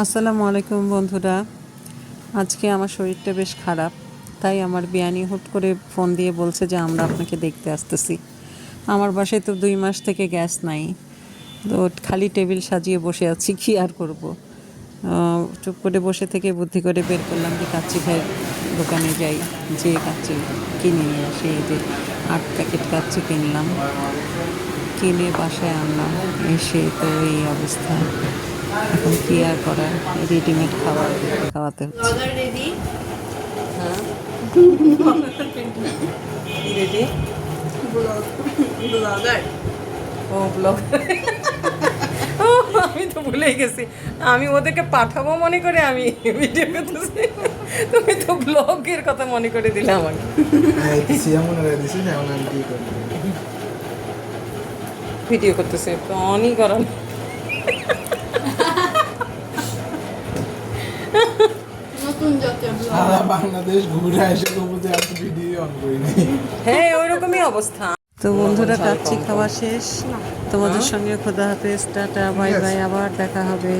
আসসালামু আলাইকুম বন্ধুরা। আজকে আমার শরীরটা বেশ খারাপ, তাই আমার বিয়ানি হুট করে ফোন দিয়ে বলছে যে আমরা আপনাকে দেখতে আসতেছি। আমার বাসায় তো 2 মাস থেকে গ্যাস নাই, তো খালি টেবিল সাজিয়ে বসে আছি, কি আর করব। চুপ করে বসে থেকে বুদ্ধি করে বের করলাম যে কাচ্চি ভাইয়ের দোকানে যাই, যে কাচ্চি কিনে নিয়ে আসি। এই যে 8 প্যাকেট কাচ্চি কিনলাম, কিনে বাসায় আনলাম। এসে তো এই অবস্থা, এখন কি আর করার, রেডিমেড খাবার খাওয়াতে হচ্ছে। রেডি। হ্যাঁ, রেডি। ব্লগার। ও ব্লগ, আমি তো ভুলেই গেছি। আমি ওদেরকে পাঠাবো মনে করে আমি ভিডিও করতেছি, তুমি তো ব্লগের কথা মনে করে দিলে আমাকে। ভিডিও করতেছে তো অনই করান। নতুন জাতীয় সারা বাংলাদেশ ঘুরে এসে তবু যে আমি ভিডিও অন করি নাই। হ্যাঁ, ওই রকমই অবস্থা। তো বন্ধুরা, কাচ্চি খাওয়া শেষ। তোমাদের সঙ্গে খোদা হাফেজ, টাটা, বাই বাই, আবার দেখা হবে।